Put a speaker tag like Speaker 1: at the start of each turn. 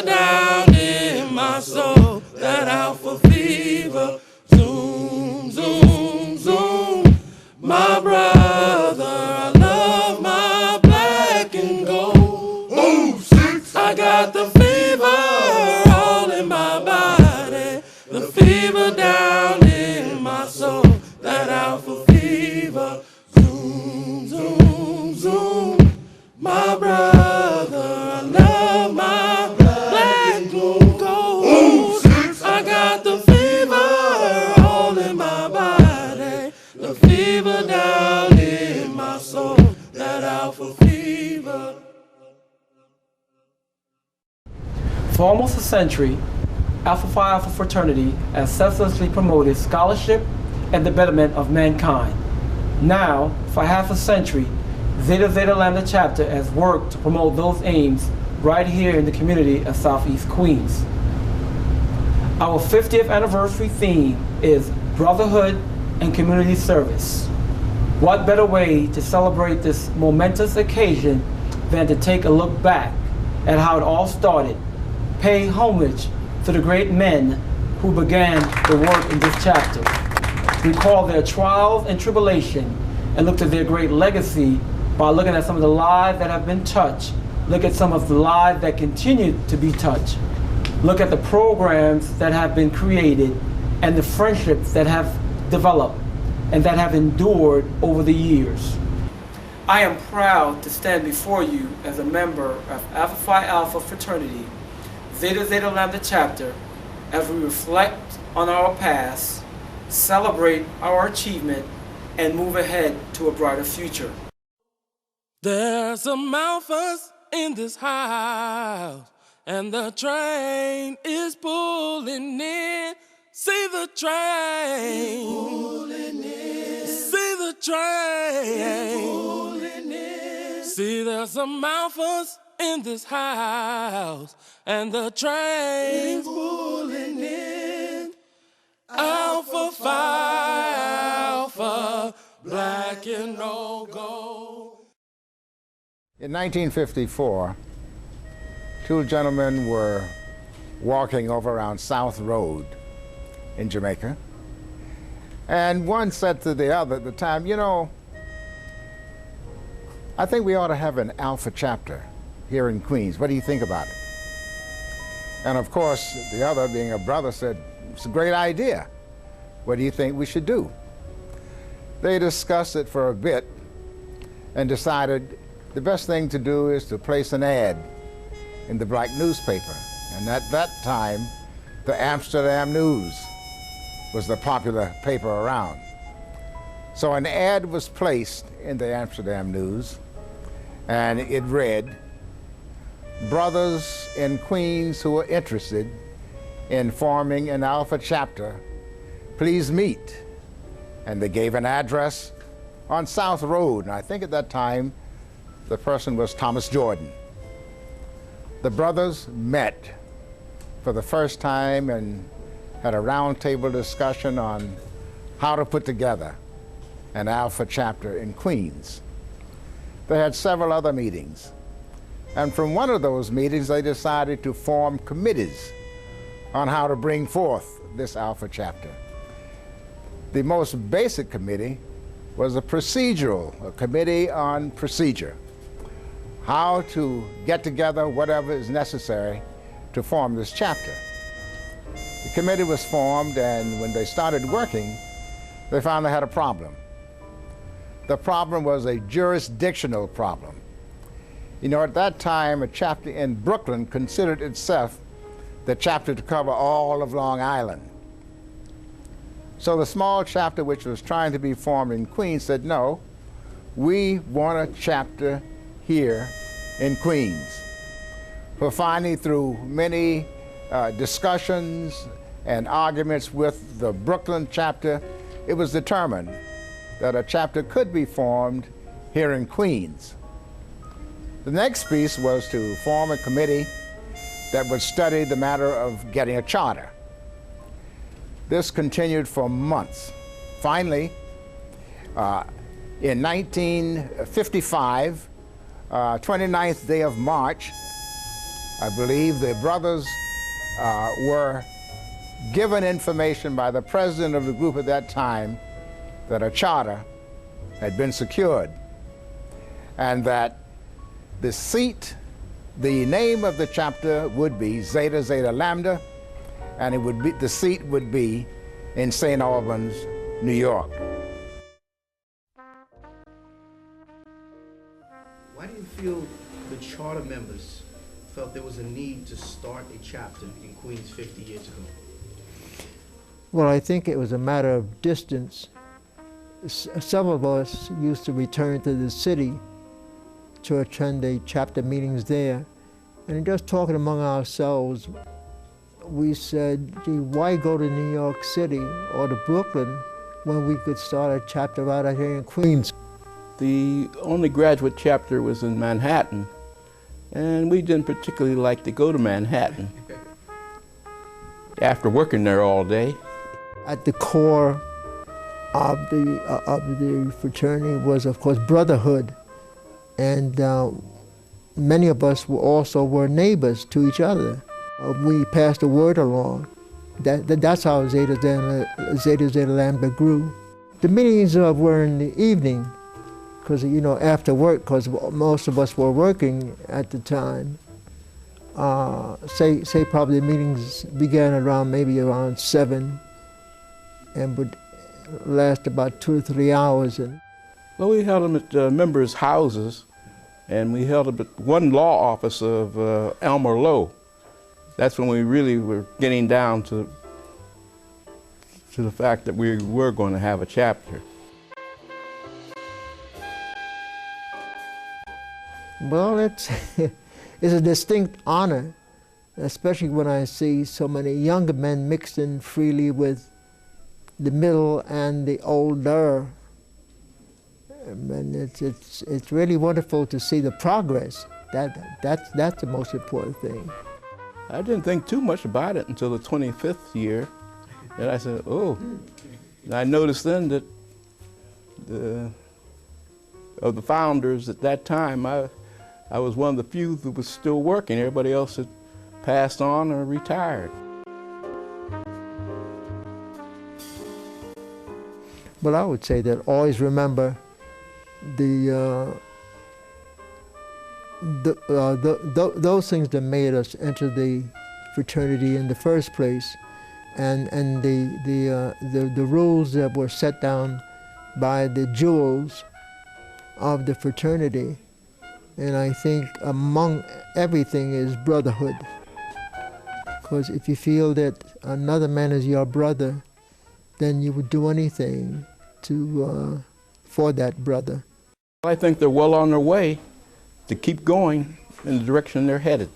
Speaker 1: down in my soul, that alpha fever. Zoom, zoom, zoom. My brother, I love my black and gold.
Speaker 2: Oh, six.
Speaker 1: I got the fever all in my body, the fever down in my soul, that alpha fever. Zoom, zoom, zoom. My brother, I love my black and gold.
Speaker 2: Oh, six.
Speaker 1: I got the fever all in my body, the fever down in my soul, that alpha fever.
Speaker 3: For almost a century, Alpha Phi Alpha Fraternity has selflessly promoted scholarship and the betterment of mankind. Now, for half a century, Zeta Zeta Lambda chapter has worked to promote those aims right here in the community of Southeast Queens. Our 50th anniversary theme is Brotherhood and Community Service. What better way to celebrate this momentous occasion than to take a look back at how it all started, pay homage to the great men who began the work in this chapter, recall their trials and tribulation, and look to their great legacy by looking at some of the lives that have been touched, look at some of the lives that continue to be touched, look at the programs that have been created and the friendships that have developed and that have endured over the years. I am proud to stand before you as a member of Alpha Phi Alpha Fraternity, Zeta Zeta Lambda chapter, as we reflect on our past, celebrate our achievement, and move ahead to a brighter future.
Speaker 1: There's some alphas in this house, and the train is pulling in. See the train, pulling in. See the train, pulling in. See, there's some alphas in this house, and the train's pulling in. Alpha Phi Alpha, black and no gold.
Speaker 4: In 1954, two gentlemen were walking over around South Road in Jamaica, and one said to the other at the time, you know, I think we ought to have an Alpha chapter here in Queens. What do you think about it? And of course, the other, being a brother, said, it's a great idea. What do you think we should do? They discussed it for a bit and decided the best thing to do is to place an ad in the black newspaper. And at that time, the Amsterdam News was the popular paper around. So an ad was placed in the Amsterdam News, and it read, brothers in Queens who are interested in forming an Alpha chapter, please meet. And they gave an address on South Road, and I think at that time the person was Thomas Jordan. The brothers met for the first time and had a roundtable discussion on how to put together an Alpha chapter in Queens. They had several other meetings, and from one of those meetings they decided to form committees on how to bring forth this Alpha chapter. The most basic committee was a committee on procedure, how to get together whatever is necessary to form this chapter. The committee was formed, and when they started working, they found they had a problem. The problem was a jurisdictional problem. You know, at that time, a chapter in Brooklyn considered itself the chapter to cover all of Long Island. So the small chapter which was trying to be formed in Queens said, no, we want a chapter here in Queens. For finally, through many discussions and arguments with the Brooklyn chapter, it was determined that a chapter could be formed here in Queens. The next piece was to form a committee that would study the matter of getting a charter. This continued for months. Finally, in 1955, 29th day of March, I believe the brothers were given information by the president of the group at that time that a charter had been secured and that the seat, the name of the chapter would be Zeta Zeta Lambda, and it would be, the seat would be in St. Albans, New York.
Speaker 5: Why do you feel the charter members felt there was a need to start a chapter in Queens 50 years ago?
Speaker 6: Well, I think it was a matter of distance. Some of us used to return to the city to attend the chapter meetings there. And just talking among ourselves, we said, gee, why go to New York City or to Brooklyn when we could start a chapter right out here in Queens?
Speaker 1: The only graduate chapter was in Manhattan, and we didn't particularly like to go to Manhattan after working there all day.
Speaker 6: At the core of the fraternity was, of course, brotherhood. And many of us were neighbors to each other. We passed the word along. That's how Zeta Zeta Lambda grew. The meetings were in the evening, because, you know, after work, because most of us were working at the time. Say probably the meetings began maybe around 7 and would last about 2 or 3 hours.
Speaker 1: Well, we held them at members' houses, and we held them at one law office of Elmer Lowe. That's when we really were getting down to the fact that we were going to have a chapter.
Speaker 6: Well, it's a distinct honor, especially when I see so many younger men mixed in freely with the middle and the older. And it's really wonderful to see the progress. That's the most important thing.
Speaker 1: I didn't think too much about it until the 25th year. And I said, oh. And I noticed then that of the founders at that time, I was one of the few that was still working. Everybody else had passed on or retired.
Speaker 6: But I would say that always remember those things that made us enter the fraternity in the first place, and the rules that were set down by the jewels of the fraternity. And I think among everything is brotherhood. Because if you feel that another man is your brother, then you would do anything for that brother.
Speaker 1: I think they're well on their way to keep going in the direction they're headed.